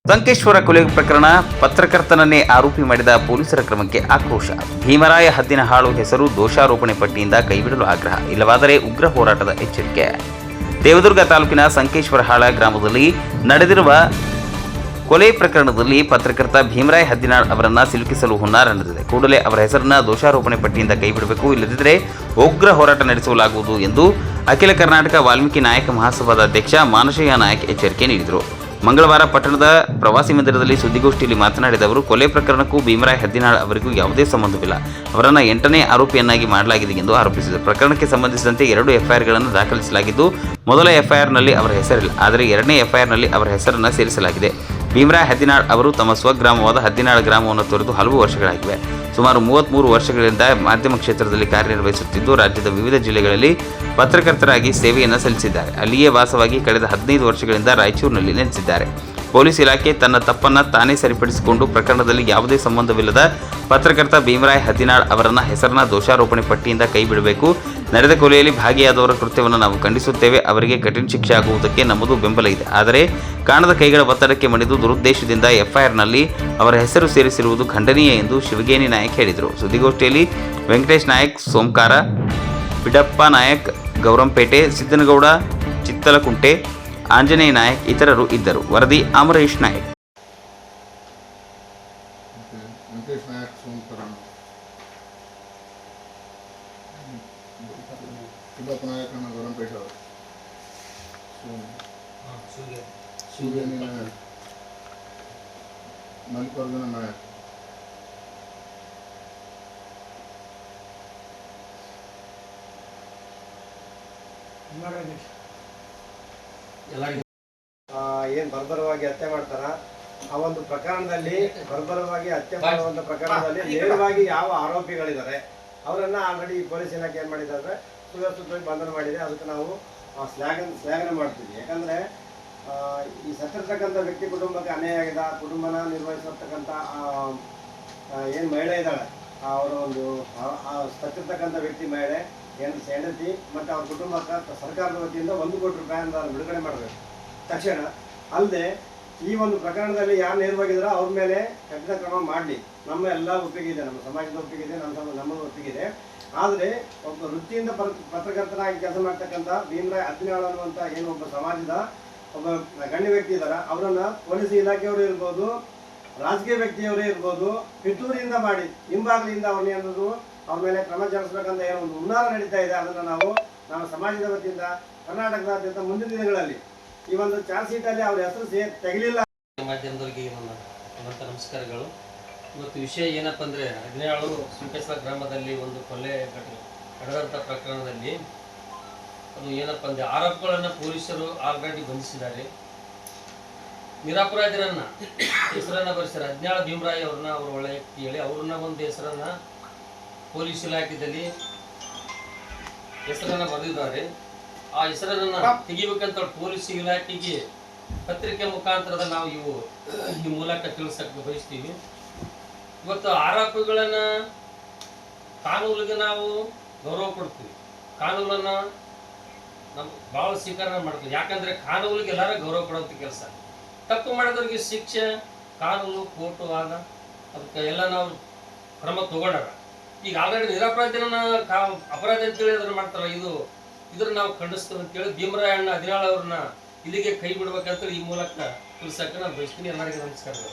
ಸಂಕೇಶ್ವರ ಕೊಲೆ ಪ್ರಕರಣ, ಪತ್ರಕರ್ತನನ್ನೇ ಆರೋಪಿ ಮಾಡಿದ ಪೊಲೀಸರ ಕ್ರಮಕ್ಕೆ ಆಕ್ರೋಶ. ಭೀಮರಾಯ ಹದ್ದಿನಹಾಳು ಹೆಸರು ದೋಷಾರೋಪಣೆ ಪಟ್ಟಿಯಿಂದ ಕೈಬಿಡಲು ಆಗ್ರಹ, ಇಲ್ಲವಾದರೆ ಉಗ್ರ ಹೋರಾಟದ ಎಚ್ಚರಿಕೆ. ದೇವದುರ್ಗ ತಾಲೂಕಿನ ಸಂಕೇಶ್ವರಹಾಳ ಗ್ರಾಮದಲ್ಲಿ ನಡೆದಿರುವ ಕೊಲೆ ಪ್ರಕರಣದಲ್ಲಿ ಪತ್ರಕರ್ತ ಭೀಮರಾಯ ಹದ್ದಿನಾಳ್ ಅವರನ್ನು ಸಿಲುಕಿಸಲು ಹುನ್ನಾರ ನಡೆದಿದೆ. ಕೂಡಲೇ ಅವರ ಹೆಸರನ್ನು ದೋಷಾರೋಪಣೆ ಪಟ್ಟಿಯಿಂದ ಕೈಬಿಡಬೇಕು, ಇಲ್ಲದಿದ್ದರೆ ಉಗ್ರ ಹೋರಾಟ ನಡೆಸಲಾಗುವುದು ಎಂದು ಅಖಿಲ ಕರ್ನಾಟಕ ವಾಲ್ಮೀಕಿ ನಾಯಕ ಮಹಾಸಭಾದ ಅಧ್ಯಕ್ಷ ಮಾನಶಯ್ಯ ನಾಯಕ್ ಎಚ್ಚರಿಕೆ ನೀಡಿದರು. ಮಂಗಳವಾರ ಪಟ್ಟಣದ ಪ್ರವಾಸಿ ಮಂದಿರದಲ್ಲಿ ಸುದ್ದಿಗೋಷ್ಠಿಯಲ್ಲಿ ಮಾತನಾಡಿದ ಅವರು, ಕೊಲೆ ಪ್ರಕರಣಕ್ಕೂ ಭೀಮರಾಯ ಹದ್ದಿನಾಳ್ ಅವರಿಗೂ ಯಾವುದೇ ಸಂಬಂಧವಿಲ್ಲ. ಅವರನ್ನು 8ನೇ ಆರೋಪಿಯನ್ನಾಗಿ ಮಾಡಲಾಗಿದೆ ಎಂದು ಆರೋಪಿಸಿದರು. ಪ್ರಕರಣಕ್ಕೆ ಸಂಬಂಧಿಸಿದಂತೆ 2 ಎಫ್ಐಆರ್ಗಳನ್ನು ದಾಖಲಿಸಲಾಗಿದ್ದು, ಮೊದಲ ಎಫ್ಐಆರ್ನಲ್ಲಿ ಅವರ ಹೆಸರಿಲ್ಲ, ಆದರೆ 2ನೇ ಎಫ್ಐಆರ್ನಲ್ಲಿ ಅವರ ಹೆಸರನ್ನು ಸೇರಿಸಲಾಗಿದೆ. ಭೀಮರಾಯ ಹದ್ದಿನಾಳ್ ಅವರು ತಮ್ಮ ಸ್ವಗ್ರಾಮವಾದ ಹದ್ದಿನಾಳ್ ಗ್ರಾಮವನ್ನು ತೊರೆದು ಹಲವು ವರ್ಷಗಳಾಗಿವೆ. ಸುಮಾರು 33 ವರ್ಷಗಳಿಂದ ಮಾಧ್ಯಮ ಕ್ಷೇತ್ರದಲ್ಲಿ ಕಾರ್ಯನಿರ್ವಹಿಸುತ್ತಿದ್ದು, ರಾಜ್ಯದ ವಿವಿಧ ಜಿಲ್ಲೆಗಳಲ್ಲಿ ಪತ್ರಕರ್ತರಾಗಿ ಸೇವೆಯನ್ನು ಸಲ್ಲಿಸಿದ್ದಾರೆ. ಅಲ್ಲಿಯೇ ವಾಸವಾಗಿ ಕಳೆದ 15 ವರ್ಷಗಳಿಂದ ರಾಯಚೂರಿನಲ್ಲಿ ನೆಲೆಸಿದ್ದಾರೆ. ಪೊಲೀಸ್ ಇಲಾಖೆ ತನ್ನ ತಪ್ಪನ್ನು ತಾನೇ ಸರಿಪಡಿಸಿಕೊಂಡು ಪ್ರಕರಣದಲ್ಲಿ ಯಾವುದೇ ಸಂಬಂಧವಿಲ್ಲದ ಪತ್ರಕರ್ತ ಭೀಮರಾಯ ಹದ್ದಿನಾಳ್ ಅವರನ್ನ ಹೆಸರನ್ನ ದೋಷಾರೋಪಣೆ ಪಟ್ಟಿಯಿಂದ ಕೈಬಿಡಬೇಕು. ನಡೆದ ಕೊಲೆಯಲ್ಲಿ ಭಾಗಿಯಾದವರ ಕೃತ್ಯವನ್ನು ನಾವು ಖಂಡಿಸುತ್ತೇವೆ. ಅವರಿಗೆ ಕಠಿಣ ಶಿಕ್ಷೆ ಆಗುವುದಕ್ಕೆ ನಮ್ಮದು ಬೆಂಬಲ ಇದೆ. ಆದರೆ ಕಾಣದ ಕೈಗಳ ಒತ್ತಡಕ್ಕೆ ಮಣಿದು ದುರುದ್ದೇಶದಿಂದ ಎಫ್ಐಆರ್ನಲ್ಲಿ ಅವರ ಹೆಸರು ಸೇರಿಸಿರುವುದು ಖಂಡನೀಯ ಎಂದು ಶಿವಗೇನಿ ನಾಯಕ್ ಹೇಳಿದರು. ಸುದ್ದಿಗೋಷ್ಠಿಯಲ್ಲಿ ವೆಂಕಟೇಶ್ ನಾಯಕ್, ಸೋಮಕಾರ, ಬಿಡಪ್ಪ ನಾಯಕ್, ಗೌರಂಪೇಟೆ, ಸಿದ್ದನಗೌಡ, ಚಿತ್ತಲಕುಂಟೆ, ಆಂಜನೇಯ ನಾಯಕ್ ಇತರರು ಇದ್ದರು. ವರದಿ ಅಮರೇಶ್ ನಾಯಕ್. ಮಲ್ಲಿಕಾರ್ಜುನ ನಾಯಕ್, ಏನು ಬರ್ಬರವಾಗಿ ಹತ್ಯೆ ಮಾಡ್ತಾರ ಆ ಒಂದು ಪ್ರಕರಣದಲ್ಲಿ ಬರ್ಬರವಾಗಿ ಹತ್ಯೆ ಮಾಡುವಂಥ ಪ್ರಕರಣದಲ್ಲಿ ನೇರವಾಗಿ ಯಾವ ಆರೋಪಿಗಳಿದ್ದಾರೆ ಅವರನ್ನ ಆಲ್ರೆಡಿ ಪೊಲೀಸ್ ಇಲಾಖೆ ಏನು ಮಾಡಿದ್ದಾರೆ, ಸುವ್ಯವಸ್ಥಿತವಾಗಿ ಬಂಧನ ಮಾಡಿದೆ. ಅದಕ್ಕೆ ನಾವು ಶ್ಲಾಘನೆ ಮಾಡ್ತೀವಿ. ಯಾಕಂದರೆ ಈ ಸತ್ತಿರ್ತಕ್ಕಂಥ ವ್ಯಕ್ತಿ ಕುಟುಂಬಕ್ಕೆ ಅನ್ಯಾಯ ಆಗಿದೆ. ಆ ಕುಟುಂಬನ ನಿರ್ವಹಿಸಿರ್ತಕ್ಕಂಥ ಏನು ಮಹಿಳೆ ಇದ್ದಾಳೆ, ಅವರ ಒಂದು ಸತ್ತಿರ್ತಕ್ಕಂಥ ವ್ಯಕ್ತಿ ಮಹಿಳೆ ಹೆಂಡತಿ ಮತ್ತು ಅವ್ರ ಕುಟುಂಬಕ್ಕೆ ಸರ್ಕಾರದ ವತಿಯಿಂದ 1 ಕೋಟಿ ರೂಪಾಯಿಯಿಂದ ಬಿಡುಗಡೆ ಮಾಡಬೇಕು ತಕ್ಷಣ. ಅಲ್ಲದೆ ಈ ಒಂದು ಪ್ರಕರಣದಲ್ಲಿ ಯಾರು ನೇರವಾಗಿದ್ದಾರೋ ಅವ್ರ ಮೇಲೆ ಕಠಿಣ ಕ್ರಮ ಮಾಡಲಿ. ನಮ್ಮ ಎಲ್ಲ ಒಪ್ಪಿಗೆ ಇದೆ, ನಮ್ಮ ಸಮಾಜದ ಒಪ್ಪಿಗೆ ಇದೆ, ನಮ್ಮ ಒಪ್ಪಿಗೆ ಇದೆ. ಆದರೆ ಒಬ್ಬ ವೃತ್ತಿಯಿಂದ ಪತ್ರಕರ್ತನಾಗಿ ಕೆಲಸ ಮಾಡ್ತಕ್ಕಂಥ ಭೀಮರಾಯ ಹದ್ದಿನಾಳ್ ಅನ್ನುವಂಥ ಏನು ಒಬ್ಬ ಸಮಾಜದ ಒಬ್ಬ ಗಣ್ಯ ವ್ಯಕ್ತಿ ಇದ್ದಾರೆ, ಅವರನ್ನು ಪೊಲೀಸ್ ಇಲಾಖೆಯವರು ಇರ್ಬೋದು, ರಾಜಕೀಯ ವ್ಯಕ್ತಿಯವರೇ ಇರ್ಬೋದು, ಪಿತೂರಿಯಿಂದ ಮಾಡಿ ಹಿಂಬಾಗಲಿಂದ ಅವ್ರನ್ನ ಏನಾದ್ರು ಅವ್ರ ಮೇಲೆ ಕ್ರಮ ಜರುಗಿಸಬೇಕಂತ ಏನೋ ಒಂದು ಹುನ್ನಾರ ನಡೀತಾ ಇದೆ. ಅದನ್ನು ನಾವು ನಮ್ಮ ಸಮಾಜದ ವತಿಯಿಂದ ಕರ್ನಾಟಕದಾದ್ಯಂತ ಮುಂದಿನ ದಿನಗಳಲ್ಲಿ ಈ ಒಂದು ಚಾರ್ಜ್ ಶೀಟಲ್ಲಿ ಅವ್ರ ಹೆಸರು ತೆಗಲಿಲ್ಲ. ಮಾಧ್ಯಮದವರಿಗೆ ನಮಸ್ಕಾರಗಳು. ಇವತ್ತು ವಿಷಯ ಏನಪ್ಪ ಅಂದರೆ, ಹದ್ದಿನಾಳು ಸಂಕೇಶ್ವರ ಗ್ರಾಮದಲ್ಲಿ ಒಂದು ಕೊಲೆ ನಡೆದಂಥ ಪ್ರಕರಣದಲ್ಲಿ ಅದು ಏನಪ್ಪ ಅಂದರೆ, ಆರೋಪಗಳನ್ನು ಪೊಲೀಸರು ಆಲ್ರೆಡಿ ಬಂಧಿಸಿದ್ದಾರೆ. ನಿರಪರಾಧಿರನ್ನ ಹೆಸರನ್ನು ಬರೆಸಿದ್ದಾರೆ. ಹದ್ದಿನಾಳು ಭೀಮರಾಯ ಅವ್ರನ್ನ ಅವ್ರ ಒಳ್ಳೆ ವ್ಯಕ್ತಿ ಹೇಳಿ ಅವ್ರನ್ನ ಒಂದು ಹೆಸರನ್ನು ಪೊಲೀಸ್ ಇಲಾಖೆಯಲ್ಲಿ ಹೆಸರನ್ನು ಬರೆದಿದ್ದಾರೆ. ಆ ಹೆಸರನ್ನು ತೆಗಿಬೇಕಂತ ಪೊಲೀಸ್ ಇಲಾಖೆಗೆ ಪತ್ರಿಕೆ ಮುಖಾಂತರದ ನಾವು ಈ ಮೂಲಕ ತಿಳಿಸಕ್ಕೆ ಬಯಸ್ತೀವಿ. ಇವತ್ತು ಆರೋಪಿಗಳನ್ನು ಕಾನೂನಿಗೆ ನಾವು ಗೌರವ ಕೊಡ್ತೀವಿ, ಕಾನೂನನ್ನು ನಾವು ಭಾಳ ಸ್ವೀಕಾರ ಮಾಡ್ತೀವಿ. ಯಾಕಂದರೆ ಕಾನೂನಿಗೆ ಎಲ್ಲರೂ ಗೌರವ ಕೊಡುವಂಥ ಕೆಲಸ. ತಪ್ಪು ಮಾಡಿದವ್ರಿಗೆ ಶಿಕ್ಷೆ ಕಾನೂನು ಕೋರ್ಟು ಆದ ಅದಕ್ಕೆ ಎಲ್ಲ ನಾವು ಕ್ರಮ ತಗೊಂಡಾರ. ಈಗ ಆಲ್ರೆಡಿ ನಿರಪರಾಧಿನ ಅಪರಾಧ ಅಂತೇಳಿ ಅದನ್ನು ಮಾಡ್ತಾರಲ್ಲ, ಇದನ್ನು ನಾವು ಖಂಡಿಸ್ತೇವೆ ಅಂತೇಳಿ ಭೀಮರಾಯ ಹದ್ದಿನಾಳ್ ಅವ್ರನ್ನ ಇಲ್ಲಿಗೆ ಕೈ ಬಿಡ್ಬೇಕಂತೇಳಿ ಈ ಮೂಲಕ ತಿಳಿಸಕ್ಕೆ ನಾನು ಬಯಸ್ತೀನಿ. ಎಲ್ಲರಿಗೂ ನಮಸ್ಕಾರಗಳು.